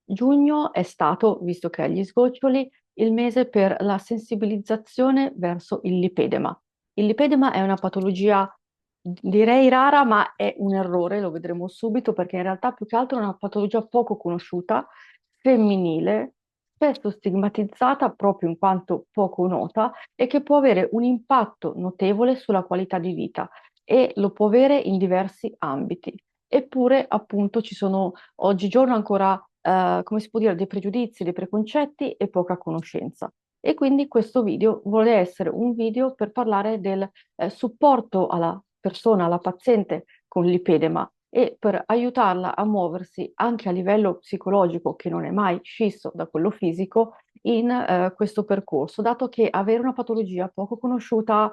Giugno è stato, visto che ha gli sgoccioli, il mese per la sensibilizzazione verso il lipedema. Il lipedema è una patologia, direi rara, ma è un errore, lo vedremo subito, perché in realtà più che altro è una patologia poco conosciuta, femminile, spesso stigmatizzata proprio in quanto poco nota e che può avere un impatto notevole sulla qualità di vita e lo può avere in diversi ambiti. Eppure, appunto, ci sono oggigiorno ancora, come si può dire, dei pregiudizi, dei preconcetti e poca conoscenza. E quindi questo video vuole essere un video per parlare del supporto alla persona, alla paziente con lipedema e per aiutarla a muoversi anche a livello psicologico, che non è mai scisso da quello fisico, in questo percorso, dato che avere una patologia poco conosciuta,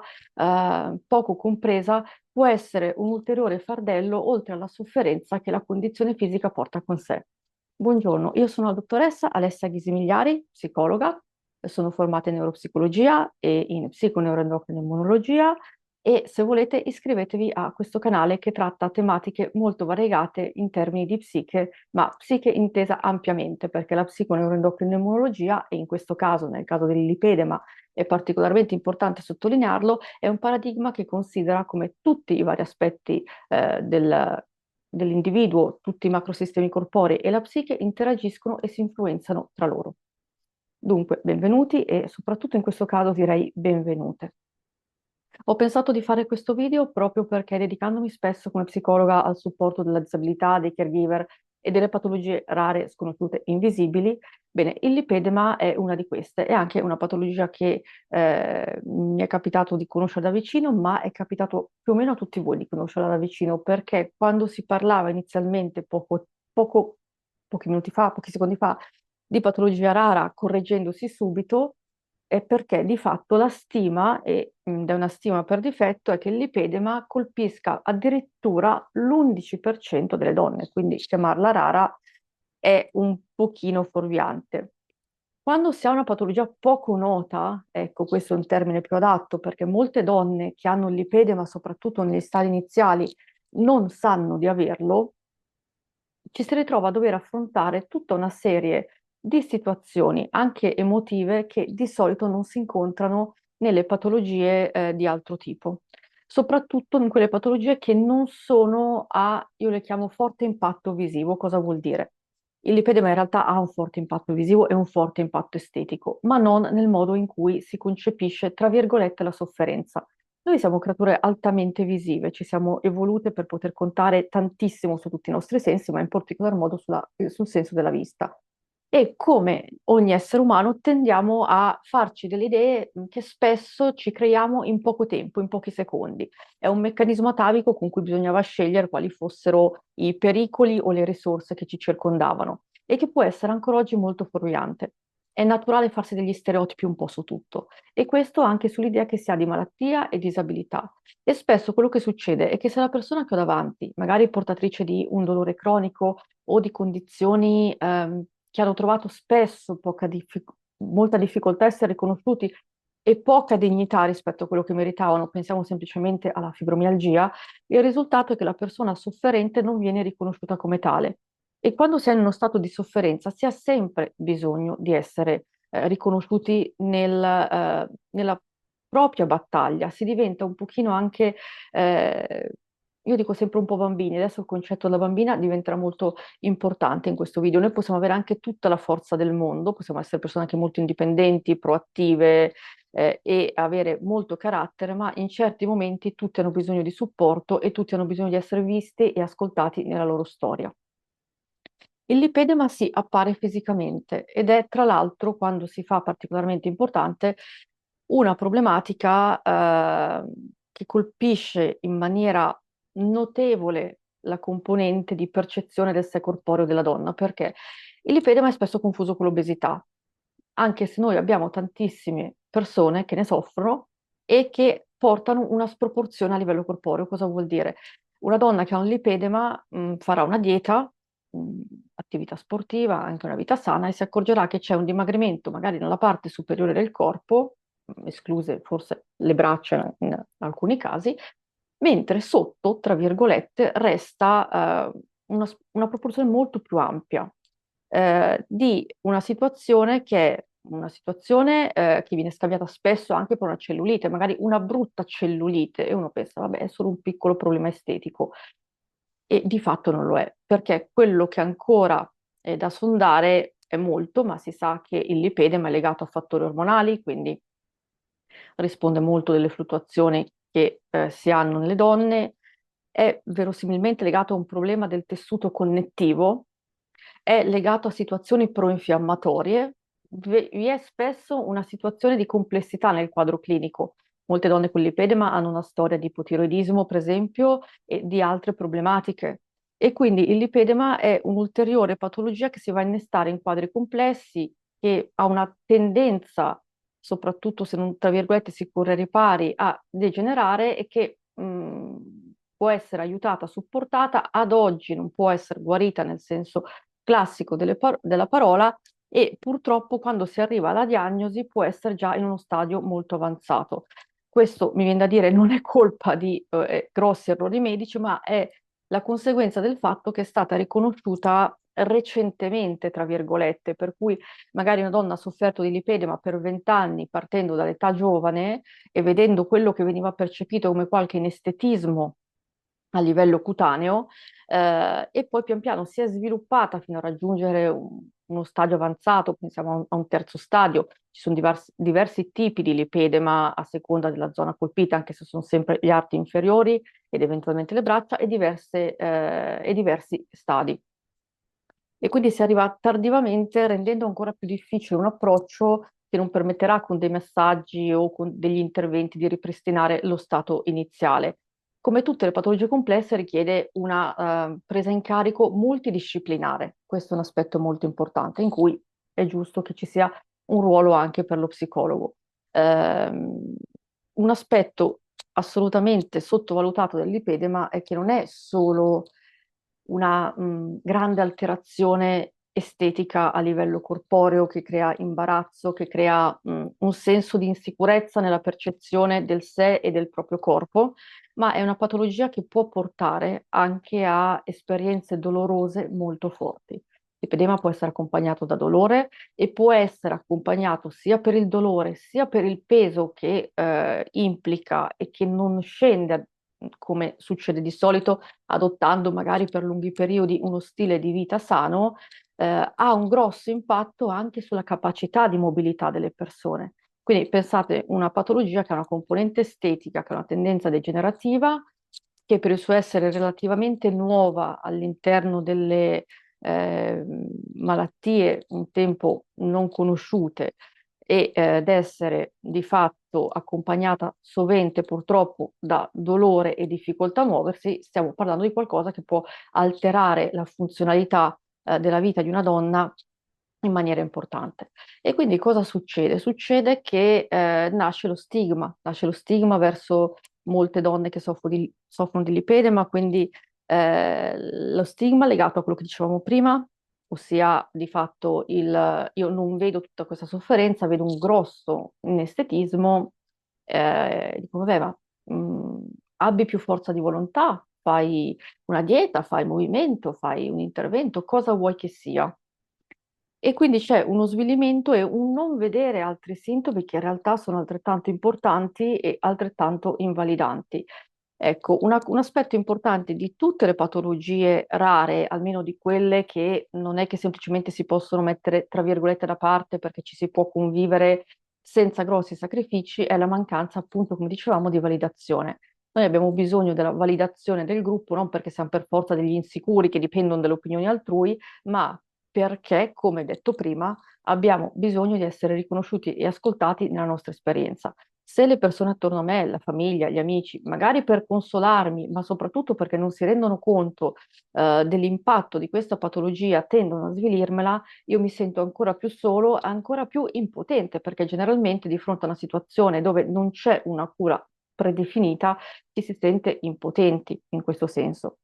poco compresa, può essere un ulteriore fardello oltre alla sofferenza che la condizione fisica porta con sé. Buongiorno, io sono la dottoressa Alessia Ghisimigliari, psicologa, sono formata in neuropsicologia e in psiconeuroendocrina immunologia e se volete iscrivetevi a questo canale che tratta tematiche molto variegate in termini di psiche, ma psiche intesa ampiamente perché la psiconeuroendocrina immunologia, e in questo caso, nel caso del lipedema, è particolarmente importante sottolinearlo, è un paradigma che considera come tutti i vari aspetti dell'individuo, tutti i macrosistemi corporei e la psiche interagiscono e si influenzano tra loro. Dunque, benvenuti e soprattutto in questo caso direi benvenute. Ho pensato di fare questo video proprio perché dedicandomi spesso come psicologa al supporto della disabilità, dei caregiver e delle patologie rare, sconosciute, invisibili, bene, il lipedema è una di queste, è anche una patologia che mi è capitato di conoscere da vicino, ma è capitato più o meno a tutti voi di conoscerla da vicino, perché quando si parlava inizialmente pochi minuti fa, pochi secondi fa, di patologia rara, correggendosi subito, è perché di fatto la stima, ed è una stima per difetto, è che il lipedema colpisca addirittura l'11% delle donne, quindi chiamarla rara è un pochino fuorviante. Quando si ha una patologia poco nota, ecco, questo è un termine più adatto, perché molte donne che hanno il lipedema, soprattutto negli stadi iniziali, non sanno di averlo, ci si ritrova a dover affrontare tutta una serie di situazioni, anche emotive, che di solito non si incontrano nelle patologie, di altro tipo, soprattutto in quelle patologie che non sono a, io le chiamo forte impatto visivo. Cosa vuol dire? Il lipedema in realtà ha un forte impatto visivo e un forte impatto estetico, ma non nel modo in cui si concepisce, tra virgolette, la sofferenza. Noi siamo creature altamente visive, ci siamo evolute per poter contare tantissimo su tutti i nostri sensi, ma in particolar modo sul senso della vista. E come ogni essere umano tendiamo a farci delle idee che spesso ci creiamo in poco tempo, in pochi secondi. È un meccanismo atavico con cui bisognava scegliere quali fossero i pericoli o le risorse che ci circondavano e che può essere ancora oggi molto fuorviante. È naturale farsi degli stereotipi un po' su tutto e questo anche sull'idea che si ha di malattia e disabilità. E spesso quello che succede è che se la persona che ho davanti, magari portatrice di un dolore cronico o di condizioni che hanno trovato spesso molta difficoltà a essere riconosciuti e poca dignità rispetto a quello che meritavano, pensiamo semplicemente alla fibromialgia, il risultato è che la persona sofferente non viene riconosciuta come tale. E quando si è in uno stato di sofferenza si ha sempre bisogno di essere riconosciuti nella propria battaglia, si diventa un pochino anche, io dico sempre un po' bambini, adesso il concetto della bambina diventerà molto importante in questo video. Noi possiamo avere anche tutta la forza del mondo, possiamo essere persone anche molto indipendenti, proattive, e avere molto carattere, ma in certi momenti tutti hanno bisogno di supporto e tutti hanno bisogno di essere visti e ascoltati nella loro storia. Il lipedema si appare fisicamente ed è tra l'altro, quando si fa particolarmente importante, una problematica che colpisce in maniera notevole la componente di percezione del sé corporeo della donna, perché il lipedema è spesso confuso con l'obesità, anche se noi abbiamo tantissime persone che ne soffrono e che portano una sproporzione a livello corporeo. Cosa vuol dire? Una donna che ha un lipedema, farà una dieta, mh, attività sportiva, anche una vita sana, e si accorgerà che c'è un dimagrimento magari nella parte superiore del corpo, escluse forse le braccia in alcuni casi, mentre sotto, tra virgolette, resta una proporzione molto più ampia. di una situazione che è una situazione che viene scambiata spesso anche per una cellulite, magari una brutta cellulite, e uno pensa, vabbè, è solo un piccolo problema estetico, e di fatto non lo è, perché quello che ancora è da sondare è molto, ma si sa che il lipedema è legato a fattori ormonali, quindi risponde molto delle fluttuazioni che si hanno nelle donne, è verosimilmente legato a un problema del tessuto connettivo, è legato a situazioni proinfiammatorie, vi è spesso una situazione di complessità nel quadro clinico. Molte donne con lipedema hanno una storia di ipotiroidismo, per esempio, e di altre problematiche. E quindi il lipedema è un'ulteriore patologia che si va a innestare in quadri complessi, che ha una tendenza, soprattutto se non, tra virgolette, si corre ai ripari, a degenerare e che può essere aiutata, supportata, ad oggi non può essere guarita nel senso classico della parola, e purtroppo quando si arriva alla diagnosi può essere già in uno stadio molto avanzato. Questo mi viene da dire non è colpa di grossi errori medici, ma è la conseguenza del fatto che è stata riconosciuta recentemente, tra virgolette, per cui magari una donna ha sofferto di lipedema per 20 anni partendo dall'età giovane e vedendo quello che veniva percepito come qualche inestetismo a livello cutaneo, e poi pian piano si è sviluppata fino a raggiungere uno stadio avanzato, pensiamo a un terzo stadio. Ci sono diversi tipi di lipedema a seconda della zona colpita, anche se sono sempre gli arti inferiori ed eventualmente le braccia, e diversi stadi. E quindi si arriva tardivamente, rendendo ancora più difficile un approccio che non permetterà con dei messaggi o con degli interventi di ripristinare lo stato iniziale. Come tutte le patologie complesse richiede una presa in carico multidisciplinare. Questo è un aspetto molto importante in cui è giusto che ci sia un ruolo anche per lo psicologo. Ehm, un aspetto assolutamente sottovalutato del lipedema è che non è solo una grande alterazione estetica a livello corporeo che crea imbarazzo, che crea un senso di insicurezza nella percezione del sé e del proprio corpo, ma è una patologia che può portare anche a esperienze dolorose molto forti. L'epedema può essere accompagnato da dolore e può essere accompagnato sia per il dolore sia per il peso che implica e che non scende come succede di solito, adottando magari per lunghi periodi uno stile di vita sano, ha un grosso impatto anche sulla capacità di mobilità delle persone. Quindi pensate una patologia che ha una componente estetica, che ha una tendenza degenerativa, che per il suo essere relativamente nuova all'interno delle eh, malattie un tempo non conosciute ed essere di fatto accompagnata sovente purtroppo da dolore e difficoltà a muoversi, stiamo parlando di qualcosa che può alterare la funzionalità della vita di una donna in maniera importante. E quindi cosa succede? Succede che nasce lo stigma verso molte donne che soffrono di lipedema, quindi lo stigma legato a quello che dicevamo prima, ossia di fatto io non vedo tutta questa sofferenza, vedo un grosso inestetismo, dico, vabbè, ma abbi più forza di volontà, fai una dieta, fai movimento, fai un intervento, cosa vuoi che sia? E quindi c'è uno svilimento e un non vedere altri sintomi che in realtà sono altrettanto importanti e altrettanto invalidanti. Ecco, un aspetto importante di tutte le patologie rare, almeno di quelle che non è che semplicemente si possono mettere tra virgolette da parte perché ci si può convivere senza grossi sacrifici, è la mancanza, appunto, come dicevamo, di validazione. Noi abbiamo bisogno della validazione del gruppo, non perché siamo per forza degli insicuri che dipendono dalle opinioni altrui, ma perché, come detto prima, abbiamo bisogno di essere riconosciuti e ascoltati nella nostra esperienza. Se le persone attorno a me, la famiglia, gli amici, magari per consolarmi, ma soprattutto perché non si rendono conto dell'impatto di questa patologia, tendono a svilirmela, io mi sento ancora più solo, ancora più impotente, perché generalmente di fronte a una situazione dove non c'è una cura predefinita, ci si sente impotenti in questo senso.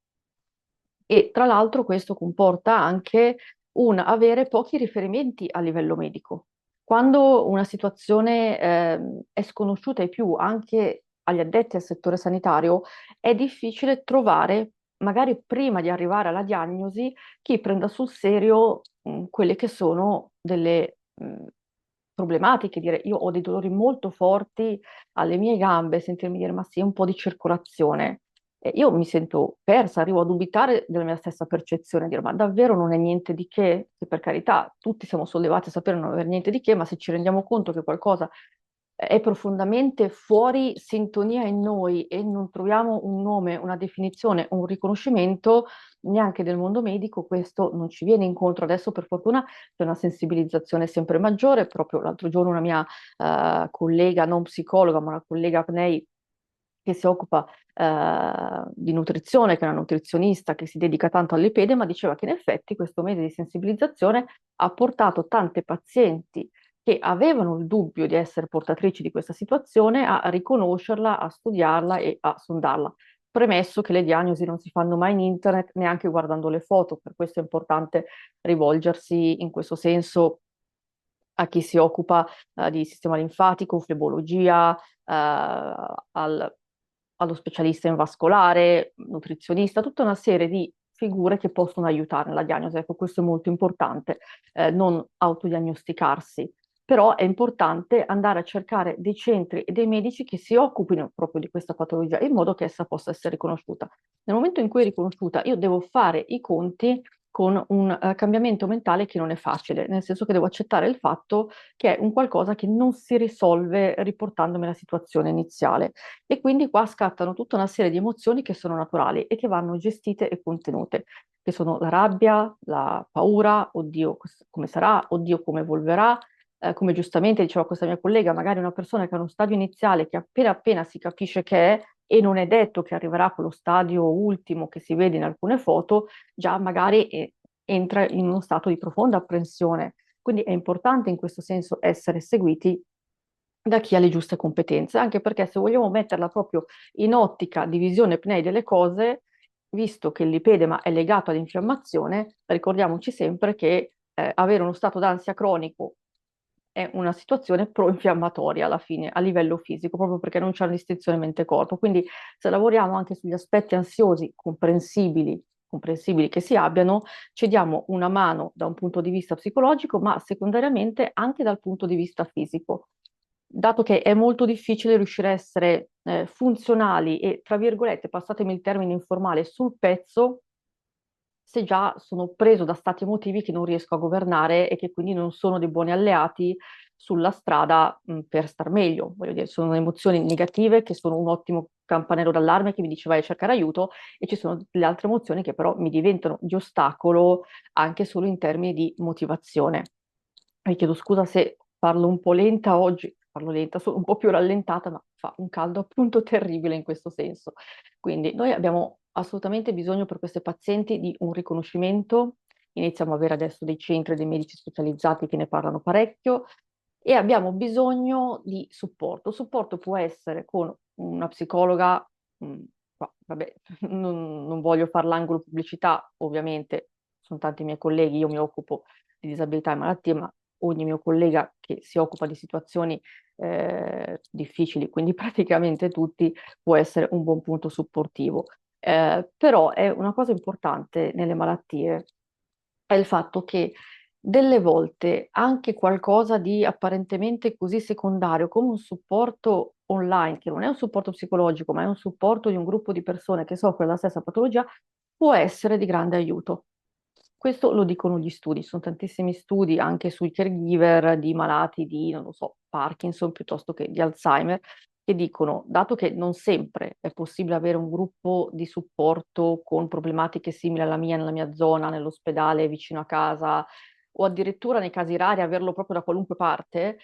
E tra l'altro questo comporta anche un avere pochi riferimenti a livello medico. Quando una situazione è sconosciuta ai più, anche agli addetti al settore sanitario, è difficile trovare magari prima di arrivare alla diagnosi, chi prenda sul serio quelle che sono delle problematiche, dire io ho dei dolori molto forti alle mie gambe, sentirmi dire ma sì, un po' di circolazione. E io mi sento persa, arrivo a dubitare della mia stessa percezione, dire ma davvero non è niente di che? Che per carità, tutti siamo sollevati a sapere non avere niente di che, ma se ci rendiamo conto che qualcosa è profondamente fuori sintonia in noi e non troviamo un nome, una definizione, un riconoscimento neanche del mondo medico, questo non ci viene incontro. Adesso per fortuna c'è una sensibilizzazione sempre maggiore. Proprio l'altro giorno una mia collega, non psicologa, ma una collega CNEI che si occupa di nutrizione, che è una nutrizionista che si dedica tanto all'ipedema, diceva che in effetti questo mese di sensibilizzazione ha portato tante pazienti che avevano il dubbio di essere portatrici di questa situazione a riconoscerla, a studiarla e a sondarla. Premesso che le diagnosi non si fanno mai in internet, neanche guardando le foto, per questo è importante rivolgersi in questo senso a chi si occupa di sistema linfatico, flebologia, allo specialista in vascolare, nutrizionista, tutta una serie di figure che possono aiutare nella diagnosi. Ecco, questo è molto importante, non autodiagnosticarsi. Però è importante andare a cercare dei centri e dei medici che si occupino proprio di questa patologia in modo che essa possa essere riconosciuta. Nel momento in cui è riconosciuta, io devo fare i conti con un cambiamento mentale che non è facile, nel senso che devo accettare il fatto che è un qualcosa che non si risolve riportandomi alla situazione iniziale. E quindi qua scattano tutta una serie di emozioni che sono naturali e che vanno gestite e contenute, che sono la rabbia, la paura, oddio come sarà, oddio come evolverà. Come giustamente diceva questa mia collega, magari una persona che ha uno stadio iniziale che appena appena si capisce che è, e non è detto che arriverà a quello stadio ultimo che si vede in alcune foto, già magari entra in uno stato di profonda apprensione. Quindi è importante in questo senso essere seguiti da chi ha le giuste competenze, anche perché se vogliamo metterla proprio in ottica di visione PNEI delle cose, visto che il lipedema è legato all'infiammazione, ricordiamoci sempre che avere uno stato d'ansia cronico è una situazione pro-infiammatoria alla fine, a livello fisico, proprio perché non c'è una distinzione mente-corpo. Quindi se lavoriamo anche sugli aspetti ansiosi comprensibili che si abbiano, ci diamo una mano da un punto di vista psicologico, ma secondariamente anche dal punto di vista fisico. Dato che è molto difficile riuscire a essere funzionali e, tra virgolette, passatemi il termine informale, sul pezzo, se già sono preso da stati emotivi che non riesco a governare e che quindi non sono dei buoni alleati sulla strada per star meglio. Voglio dire, sono emozioni negative che sono un ottimo campanello d'allarme che mi dice vai a cercare aiuto, e ci sono delle altre emozioni che però mi diventano di ostacolo anche solo in termini di motivazione. Mi chiedo scusa se parlo un po' lenta oggi, parlo lenta, sono un po' più rallentata, ma fa un caldo appunto terribile in questo senso. Quindi noi abbiamo assolutamente bisogno per queste pazienti di un riconoscimento. Iniziamo ad avere adesso dei centri, dei medici specializzati che ne parlano parecchio, e abbiamo bisogno di supporto. Supporto può essere con una psicologa, vabbè, non voglio fare l'angolo pubblicità, ovviamente sono tanti miei colleghi, io mi occupo di disabilità e malattie, ma ogni mio collega che si occupa di situazioni difficili, quindi praticamente tutti, può essere un buon punto supportivo. Però è una cosa importante nelle malattie, è il fatto che delle volte anche qualcosa di apparentemente così secondario, come un supporto online, che non è un supporto psicologico, ma è un supporto di un gruppo di persone che soffrono la stessa patologia, può essere di grande aiuto. Questo lo dicono gli studi, sono tantissimi studi anche sui caregiver di malati di, non lo so, Parkinson piuttosto che di Alzheimer, che dicono, dato che non sempre è possibile avere un gruppo di supporto con problematiche simili alla mia nella mia zona, nell'ospedale vicino a casa, o addirittura nei casi rari averlo proprio da qualunque parte,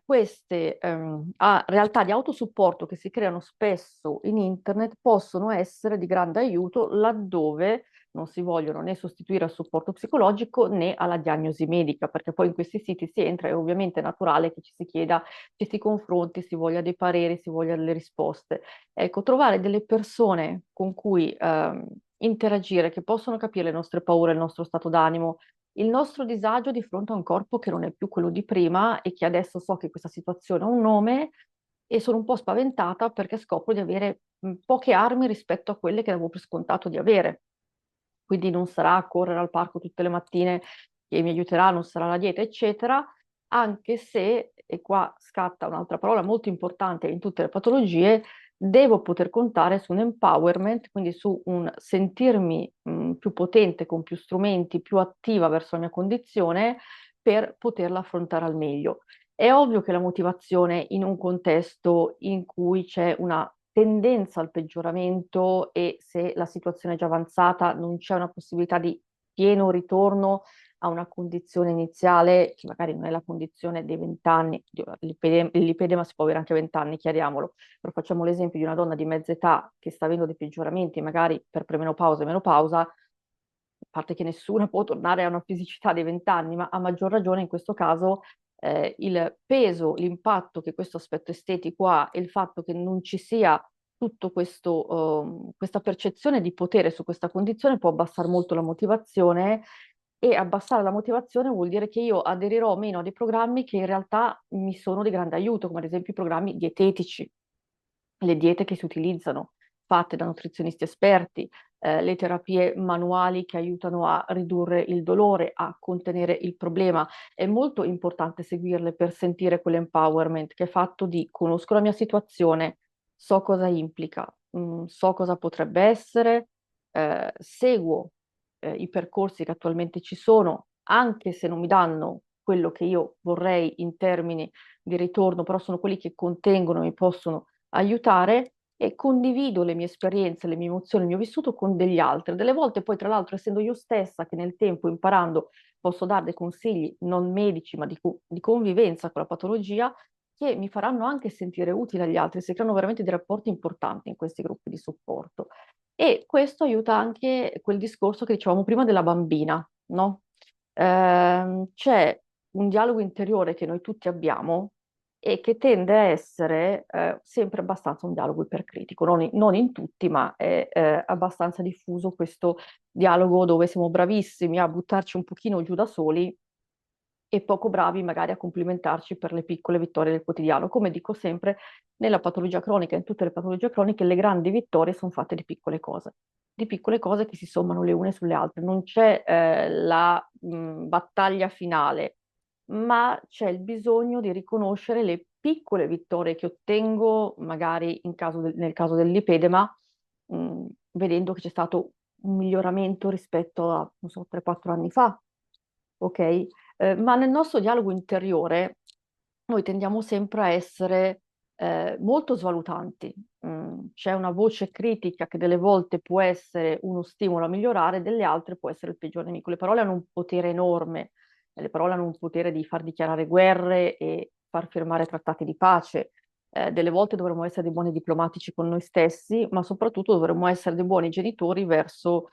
queste realtà di autosupporto che si creano spesso in internet possono essere di grande aiuto laddove non si vogliono né sostituire al supporto psicologico né alla diagnosi medica, perché poi in questi siti si entra e ovviamente è naturale che ci si chieda, ci si confronti, si voglia dei pareri, si voglia delle risposte. Ecco, trovare delle persone con cui interagire, che possono capire le nostre paure, il nostro stato d'animo, il nostro disagio di fronte a un corpo che non è più quello di prima e che adesso so che questa situazione ha un nome, e sono un po' spaventata perché scopro di avere poche armi rispetto a quelle che avevo per scontato di avere. Quindi non sarà correre al parco tutte le mattine che mi aiuterà, non sarà la dieta, eccetera, anche se, e qua scatta un'altra parola molto importante in tutte le patologie, devo poter contare su un empowerment, quindi su un sentirmi più potente, con più strumenti, più attiva verso la mia condizione per poterla affrontare al meglio. È ovvio che la motivazione in un contesto in cui c'è una tendenza al peggioramento e se la situazione è già avanzata non c'è una possibilità di pieno ritorno a una condizione iniziale, che magari non è la condizione dei 20 anni, l'ipedema si può avere anche a 20 anni, chiariamolo, però facciamo l'esempio di una donna di mezza età che sta avendo dei peggioramenti, magari per premenopausa e menopausa, a parte che nessuna può tornare a una fisicità dei 20 anni, ma a maggior ragione in questo caso il peso, l'impatto che questo aspetto estetico ha e il fatto che non ci sia tutto questo, questa percezione di potere su questa condizione può abbassare molto la motivazione e abbassare la motivazione vuol dire che io aderirò meno a dei programmi che in realtà mi sono di grande aiuto, come ad esempio i programmi dietetici, le diete che si utilizzano, fatte da nutrizionisti esperti, le terapie manuali che aiutano a ridurre il dolore, a contenere il problema. È molto importante seguirle per sentire quell'empowerment che è fatto di conosco la mia situazione, so cosa implica, so cosa potrebbe essere, seguo i percorsi che attualmente ci sono, anche se non mi danno quello che io vorrei in termini di ritorno, però sono quelli che contengono e mi possono aiutare e condivido le mie esperienze, le mie emozioni, il mio vissuto con degli altri. Delle volte poi, tra l'altro, essendo io stessa che nel tempo, imparando, posso dare dei consigli non medici, ma di convivenza con la patologia, che mi faranno anche sentire utile agli altri, si creano veramente dei rapporti importanti in questi gruppi di supporto. E questo aiuta anche quel discorso che dicevamo prima della bambina, no? C'è un dialogo interiore che noi tutti abbiamo e che tende a essere sempre abbastanza un dialogo ipercritico, non in tutti, ma è abbastanza diffuso questo dialogo dove siamo bravissimi a buttarci un pochino giù da soli e poco bravi magari a complimentarci per le piccole vittorie del quotidiano. Come dico sempre, nella patologia cronica, in tutte le patologie croniche, le grandi vittorie sono fatte di piccole cose che si sommano le une sulle altre. Non c'è la battaglia finale, ma c'è il bisogno di riconoscere le piccole vittorie che ottengo, magari nel caso dell'ipedema, vedendo che c'è stato un miglioramento rispetto a, non so, 3-4 anni fa, ok? Ma nel nostro dialogo interiore noi tendiamo sempre a essere molto svalutanti. C'è una voce critica che delle volte può essere uno stimolo a migliorare, delle altre può essere il peggior nemico. Le parole hanno un potere enorme, le parole hanno un potere di far dichiarare guerre e far firmare trattati di pace. Delle volte dovremmo essere dei buoni diplomatici con noi stessi, ma soprattutto dovremmo essere dei buoni genitori verso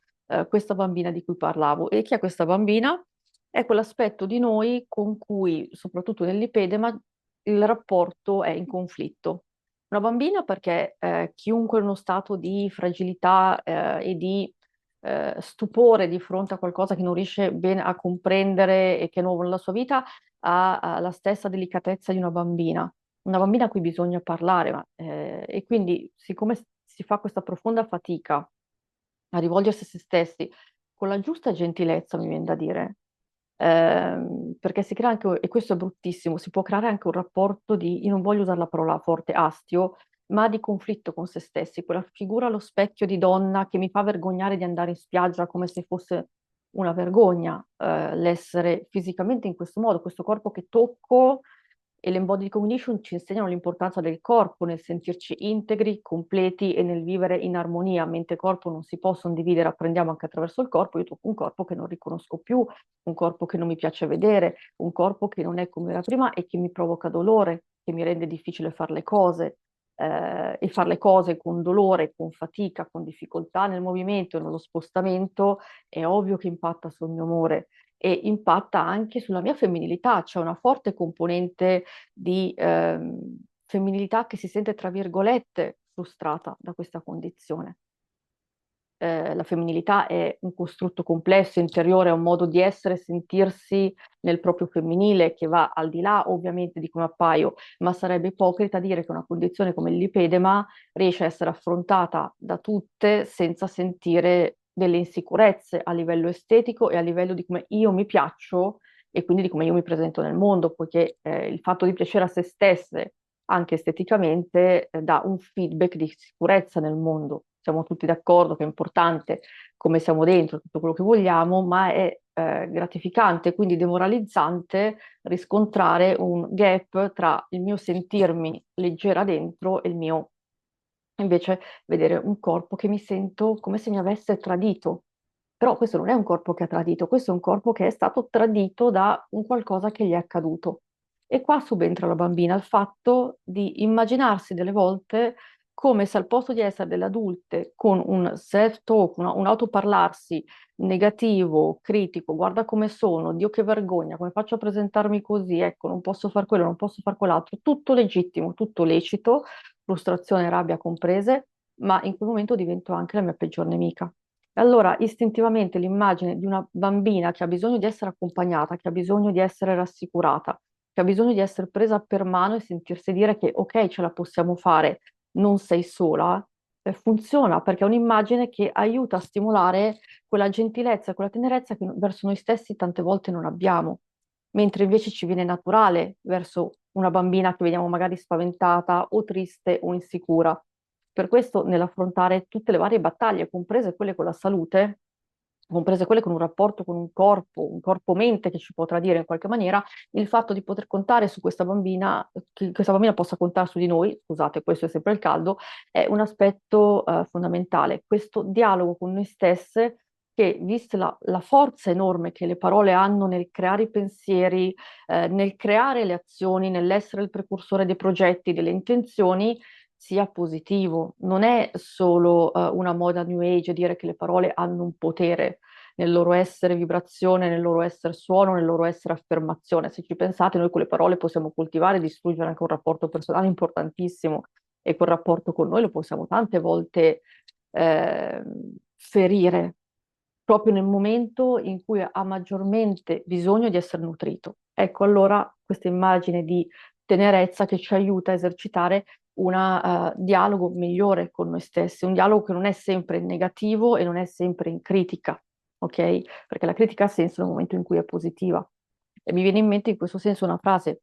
questa bambina di cui parlavo. E chi è questa bambina? È quell'aspetto di noi con cui, soprattutto nell'ipedema, il rapporto è in conflitto. Una bambina perché chiunque in uno stato di fragilità e di stupore di fronte a qualcosa che non riesce bene a comprendere e che è nuovo nella sua vita ha la stessa delicatezza di una bambina a cui bisogna parlare, e quindi siccome si fa questa profonda fatica a rivolgersi a se stessi con la giusta gentilezza, mi viene da dire, perché si crea anche, e questo è bruttissimo, si può creare anche un rapporto di, io non voglio usare la parola forte, astio, ma di conflitto con se stessi, quella figura allo specchio di donna che mi fa vergognare di andare in spiaggia come se fosse una vergogna, l'essere fisicamente in questo modo, questo corpo che tocco e l'embodied cognition ci insegnano l'importanza del corpo nel sentirci integri, completi e nel vivere in armonia. Mente e corpo non si possono dividere, apprendiamo anche attraverso il corpo. Io tocco un corpo che non riconosco più, un corpo che non mi piace vedere, un corpo che non è come era prima e che mi provoca dolore, che mi rende difficile fare le cose. E fare le cose con dolore, con fatica, con difficoltà nel movimento e nello spostamento, è ovvio che impatta sul mio umore e impatta anche sulla mia femminilità. C'è una forte componente di femminilità che si sente, tra virgolette, frustrata da questa condizione. la femminilità è un costrutto complesso, interiore, è un modo di essere, sentirsi nel proprio femminile che va al di là ovviamente di come appaio, ma sarebbe ipocrita dire che una condizione come il lipedema riesce a essere affrontata da tutte senza sentire delle insicurezze a livello estetico e a livello di come io mi piaccio e quindi di come io mi presento nel mondo, poiché il fatto di piacere a se stesse anche esteticamente dà un feedback di sicurezza nel mondo. Siamo tutti d'accordo che è importante come siamo dentro, tutto quello che vogliamo, ma è gratificante, quindi demoralizzante riscontrare un gap tra il mio sentirmi leggera dentro e il mio invece vedere un corpo che mi sento come se mi avesse tradito. Però questo non è un corpo che ha tradito, questo è un corpo che è stato tradito da un qualcosa che gli è accaduto. E qua subentra la bambina, il fatto di immaginarsi delle volte come se al posto di essere delle adulte con un self-talk, un autoparlarsi negativo, critico, guarda come sono, Dio che vergogna, come faccio a presentarmi così, ecco, non posso fare quello, non posso fare quell'altro, tutto legittimo, tutto lecito, frustrazione e rabbia comprese, ma in quel momento divento anche la mia peggior nemica. E allora istintivamente l'immagine di una bambina che ha bisogno di essere accompagnata, che ha bisogno di essere rassicurata, che ha bisogno di essere presa per mano e sentirsi dire che ok, ce la possiamo fare, non sei sola, funziona perché è un'immagine che aiuta a stimolare quella gentilezza, quella tenerezza che verso noi stessi tante volte non abbiamo, mentre invece ci viene naturale verso una bambina che vediamo magari spaventata o triste o insicura. Per questo, nell'affrontare tutte le varie battaglie, comprese quelle con la salute, comprese quelle con un rapporto con un corpo-mente che ci può tradire in qualche maniera, il fatto di poter contare su questa bambina, che questa bambina possa contare su di noi, scusate, questo è sempre il caldo, è un aspetto fondamentale. Questo dialogo con noi stesse che, vista la forza enorme che le parole hanno nel creare i pensieri, nel creare le azioni, nell'essere il precursore dei progetti, delle intenzioni, sia positivo. Non è solo una moda New Age dire che le parole hanno un potere nel loro essere vibrazione, nel loro essere suono, nel loro essere affermazione. Se ci pensate, noi con le parole possiamo coltivare e distruggere anche un rapporto personale importantissimo e quel rapporto con noi lo possiamo tante volte eh, ferire proprio nel momento in cui ha maggiormente bisogno di essere nutrito. Ecco allora questa immagine di tenerezza che ci aiuta a esercitare un dialogo migliore con noi stessi, un dialogo che non è sempre negativo e non è sempre in critica, ok? Perché la critica ha senso nel momento in cui è positiva. E mi viene in mente in questo senso una frase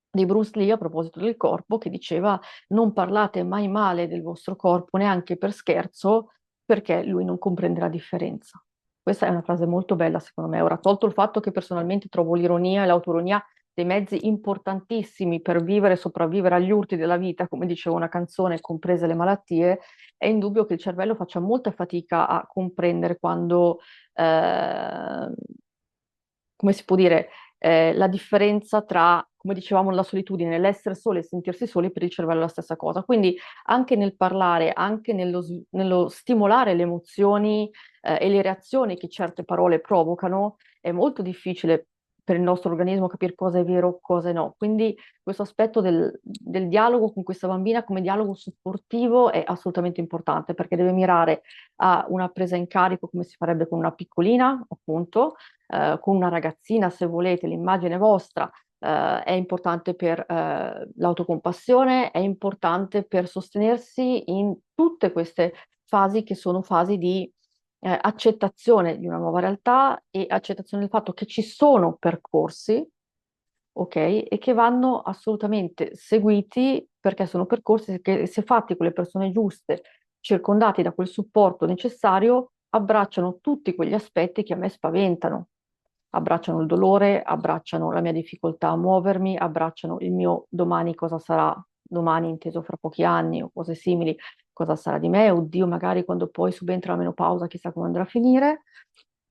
di Bruce Lee a proposito del corpo che diceva non parlate mai male del vostro corpo neanche per scherzo perché lui non comprende la differenza. Questa è una frase molto bella secondo me. Ora, tolto il fatto che personalmente trovo l'ironia e l'autoironia dei mezzi importantissimi per vivere e sopravvivere agli urti della vita, come diceva una canzone, comprese le malattie, è indubbio che il cervello faccia molta fatica a comprendere quando, eh, come si può dire, la differenza tra, come dicevamo, la solitudine, l'essere soli e sentirsi soli per il cervello è la stessa cosa. Quindi anche nel parlare, anche nello stimolare le emozioni, e le reazioni che certe parole provocano, è molto difficile per il nostro organismo capire cosa è vero, cosa è no. Quindi questo aspetto del dialogo con questa bambina come dialogo supportivo è assolutamente importante perché deve mirare a una presa in carico come si farebbe con una piccolina, appunto, con una ragazzina, se volete, l'immagine vostra è importante per l'autocompassione, è importante per sostenersi in tutte queste fasi che sono fasi di accettazione di una nuova realtà e accettazione del fatto che ci sono percorsi, ok, e che vanno assolutamente seguiti perché sono percorsi che, se fatti con le persone giuste, circondati da quel supporto necessario, abbracciano tutti quegli aspetti che a me spaventano. Abbracciano il dolore, abbracciano la mia difficoltà a muovermi, abbracciano il mio domani cosa sarà, domani inteso fra pochi anni o cose simili, cosa sarà di me, oddio, magari quando poi subentra la menopausa, chissà come andrà a finire,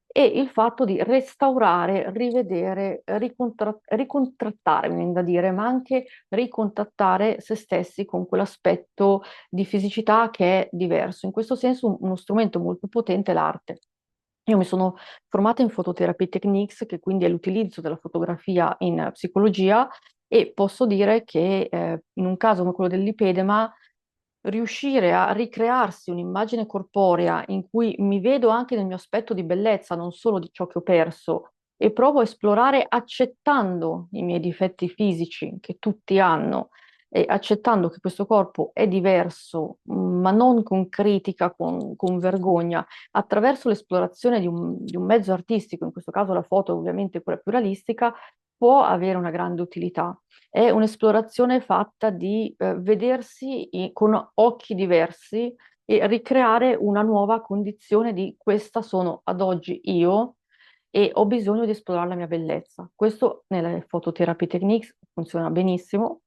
e il fatto di restaurare, rivedere, ricontrattare, mi viene da dire, ma anche ricontattare se stessi con quell'aspetto di fisicità che è diverso. In questo senso uno strumento molto potente è l'arte. Io mi sono formata in Phototherapy Techniques, che quindi è l'utilizzo della fotografia in psicologia, e posso dire che in un caso come quello del lipedema riuscire a ricrearsi un'immagine corporea in cui mi vedo anche nel mio aspetto di bellezza, non solo di ciò che ho perso, e provo a esplorare accettando i miei difetti fisici, che tutti hanno, e accettando che questo corpo è diverso, ma non con critica, con vergogna, attraverso l'esplorazione di un mezzo artistico, in questo caso la foto, ovviamente quella più realistica, può avere una grande utilità. È un'esplorazione fatta di vedersi con occhi diversi e ricreare una nuova condizione di questa sono ad oggi io e ho bisogno di esplorare la mia bellezza. Questo nelle phototherapy techniques funziona benissimo.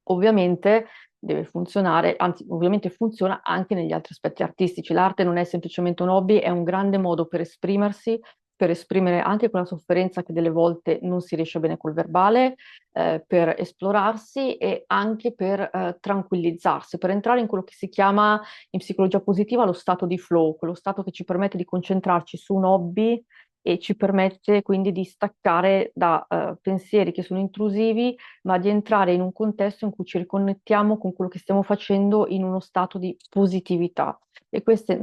Ovviamente deve funzionare, anzi, ovviamente funziona anche negli altri aspetti artistici. L'arte non è semplicemente un hobby, è un grande modo per esprimersi, per esprimere anche quella sofferenza che delle volte non si riesce bene col verbale, per esplorarsi e anche per tranquillizzarsi, per entrare in quello che si chiama in psicologia positiva lo stato di flow, quello stato che ci permette di concentrarci su un hobby e ci permette quindi di staccare da pensieri che sono intrusivi, ma di entrare in un contesto in cui ci riconnettiamo con quello che stiamo facendo in uno stato di positività. E queste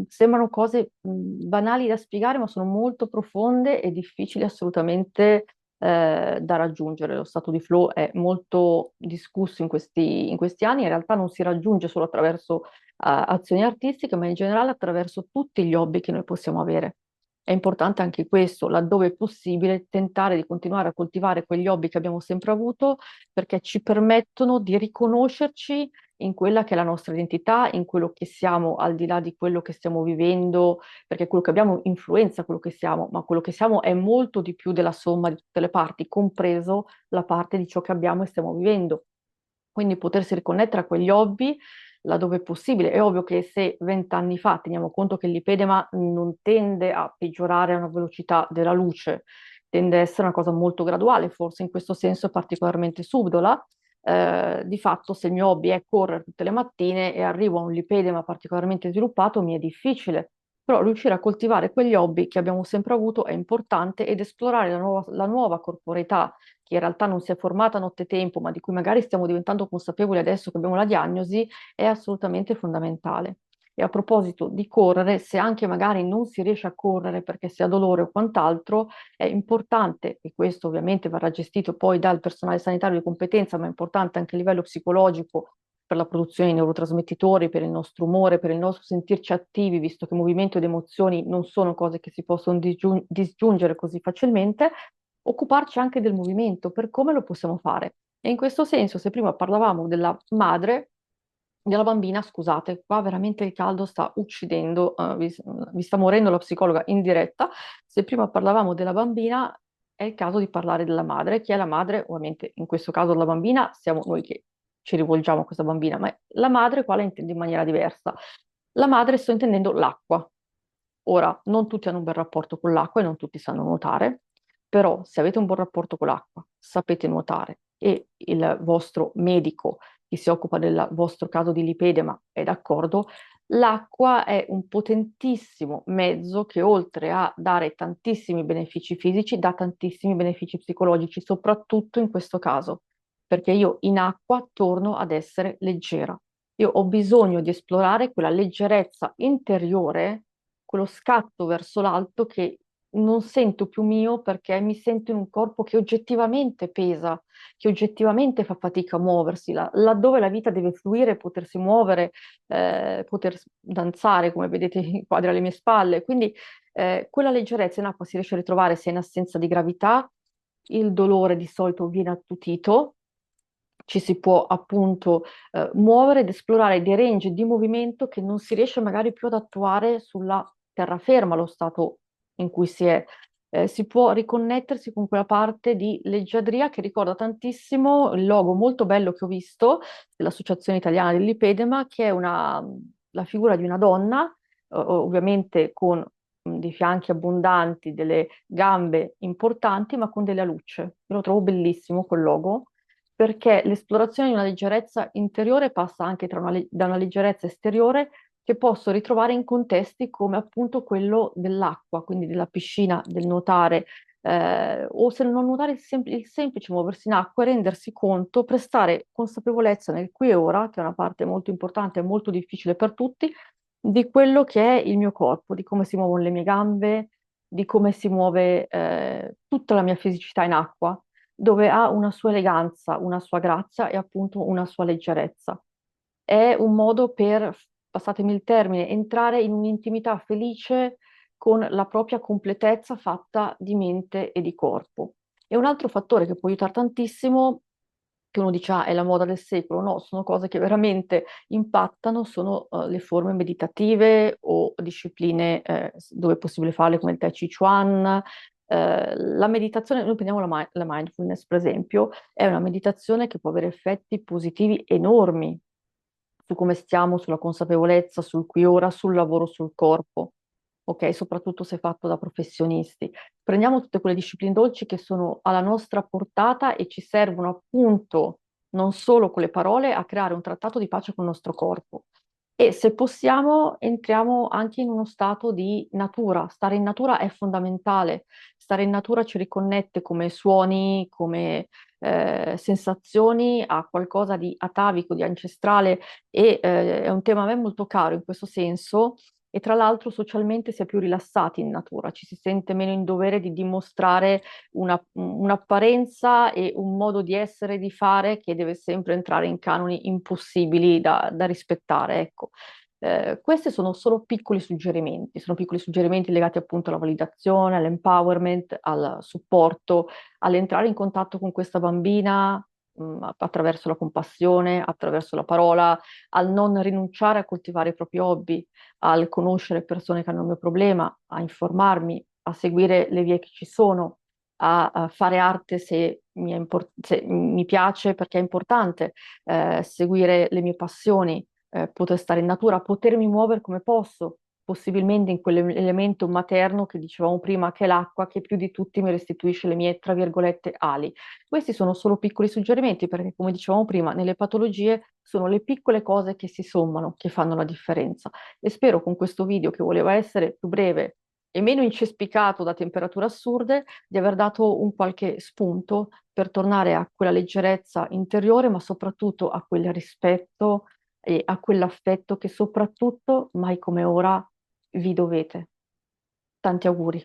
sembrano cose banali da spiegare, ma sono molto profonde e difficili assolutamente da raggiungere. Lo stato di flow è molto discusso in questi anni, in realtà non si raggiunge solo attraverso azioni artistiche, ma in generale attraverso tutti gli hobby che noi possiamo avere. È importante anche questo, laddove è possibile, tentare di continuare a coltivare quegli hobby che abbiamo sempre avuto, perché ci permettono di riconoscerci in quella che è la nostra identità, in quello che siamo al di là di quello che stiamo vivendo, perché quello che abbiamo influenza quello che siamo, ma quello che siamo è molto di più della somma di tutte le parti, compreso la parte di ciò che abbiamo e stiamo vivendo. Quindi potersi riconnettere a quegli hobby laddove è possibile. È ovvio che se 20 anni fa teniamo conto che l'ipedema non tende a peggiorare a una velocità della luce, tende a essere una cosa molto graduale, forse in questo senso è particolarmente subdola. Di fatto, se il mio hobby è correre tutte le mattine e arrivo a un lipedema particolarmente sviluppato, mi è difficile. Però riuscire a coltivare quegli hobby che abbiamo sempre avuto è importante ed esplorare la nuova corporeità che in realtà non si è formata nottetempo, ma di cui magari stiamo diventando consapevoli adesso che abbiamo la diagnosi, è assolutamente fondamentale. E a proposito di correre, se anche magari non si riesce a correre perché si ha dolore o quant'altro, è importante, e questo ovviamente verrà gestito poi dal personale sanitario di competenza, ma è importante anche a livello psicologico per la produzione di neurotrasmettitori, per il nostro umore, per il nostro sentirci attivi, visto che movimento ed emozioni non sono cose che si possono disgiungere così facilmente, occuparci anche del movimento, per come lo possiamo fare. E in questo senso, se prima parlavamo della madre, della bambina, scusate, qua veramente il caldo sta uccidendo, vi sta morendo la psicologa in diretta. Se prima parlavamo della bambina, è il caso di parlare della madre. Chi è la madre? Ovviamente in questo caso la bambina siamo noi che ci rivolgiamo a questa bambina, ma la madre qua la intende in maniera diversa. La madre sto intendendo l'acqua. Ora, non tutti hanno un bel rapporto con l'acqua e non tutti sanno nuotare, però se avete un buon rapporto con l'acqua, sapete nuotare e il vostro medico che si occupa del vostro caso di lipedema è d'accordo, l'acqua è un potentissimo mezzo che oltre a dare tantissimi benefici fisici, dà tantissimi benefici psicologici, soprattutto in questo caso, perché io in acqua torno ad essere leggera. Io ho bisogno di esplorare quella leggerezza interiore, quello scatto verso l'alto che non sento più mio perché mi sento in un corpo che oggettivamente pesa, che oggettivamente fa fatica a muoversi, laddove la vita deve fluire, potersi muovere, poter danzare, come vedete i quadri alle mie spalle. Quindi quella leggerezza in acqua si riesce a ritrovare se in assenza di gravità, il dolore di solito viene attutito, ci si può appunto muovere ed esplorare dei range di movimento che non si riesce magari più ad attuare sulla terraferma, lo stato in cui si è. Si può riconnettersi con quella parte di leggiadria che ricorda tantissimo il logo molto bello che ho visto dell'Associazione Italiana dell'Ipedema, che è la figura di una donna, ovviamente con dei fianchi abbondanti, delle gambe importanti, ma con delle alucce. Io lo trovo bellissimo quel logo perché l'esplorazione di una leggerezza interiore passa anche da una leggerezza esteriore che posso ritrovare in contesti come appunto quello dell'acqua, quindi della piscina, del nuotare, o se non nuotare il semplice muoversi in acqua e rendersi conto, prestare consapevolezza nel qui e ora, che è una parte molto importante e molto difficile per tutti, di quello che è il mio corpo, di come si muovono le mie gambe, di come si muove tutta la mia fisicità in acqua, dove ha una sua eleganza, una sua grazia e appunto una sua leggerezza. È un modo per, passatemi il termine, entrare in un'intimità felice con la propria completezza fatta di mente e di corpo. E un altro fattore che può aiutare tantissimo, che uno dice, ah, è la moda del secolo, no, sono cose che veramente impattano, sono le forme meditative o discipline dove è possibile farle come il Tai Chi Chuan. La meditazione, noi prendiamo la mindfulness, per esempio, è una meditazione che può avere effetti positivi enormi su come stiamo, sulla consapevolezza, sul qui ora, sul lavoro, sul corpo, ok? Soprattutto se fatto da professionisti. Prendiamo tutte quelle discipline dolci che sono alla nostra portata e ci servono appunto non solo con le parole a creare un trattato di pace con il nostro corpo. E se possiamo, entriamo anche in uno stato di natura. Stare in natura è fondamentale. Stare in natura ci riconnette come suoni, come sensazioni a qualcosa di atavico, di ancestrale e è un tema a me molto caro in questo senso e tra l'altro socialmente si è più rilassati in natura, ci si sente meno in dovere di dimostrare un'apparenza e un modo di essere e di fare che deve sempre entrare in canoni impossibili da rispettare, ecco. Questi sono piccoli suggerimenti legati appunto alla validazione, all'empowerment, al supporto, all'entrare in contatto con questa bambina, attraverso la compassione, attraverso la parola, al non rinunciare a coltivare i propri hobby, al conoscere persone che hanno il mio problema, a informarmi, a seguire le vie che ci sono, a fare arte se mi piace perché è importante, seguire le mie passioni, poter stare in natura, potermi muovere come posso, possibilmente in quell'elemento materno che dicevamo prima, che è l'acqua, che più di tutti mi restituisce le mie, tra virgolette, ali. Questi sono solo piccoli suggerimenti perché, come dicevamo prima, nelle patologie sono le piccole cose che si sommano che fanno la differenza. E spero con questo video, che voleva essere più breve e meno incespicato da temperature assurde, di aver dato un qualche spunto per tornare a quella leggerezza interiore, ma soprattutto a quel rispetto e a quell'affetto che soprattutto, mai come ora, vi dovete. Tanti auguri.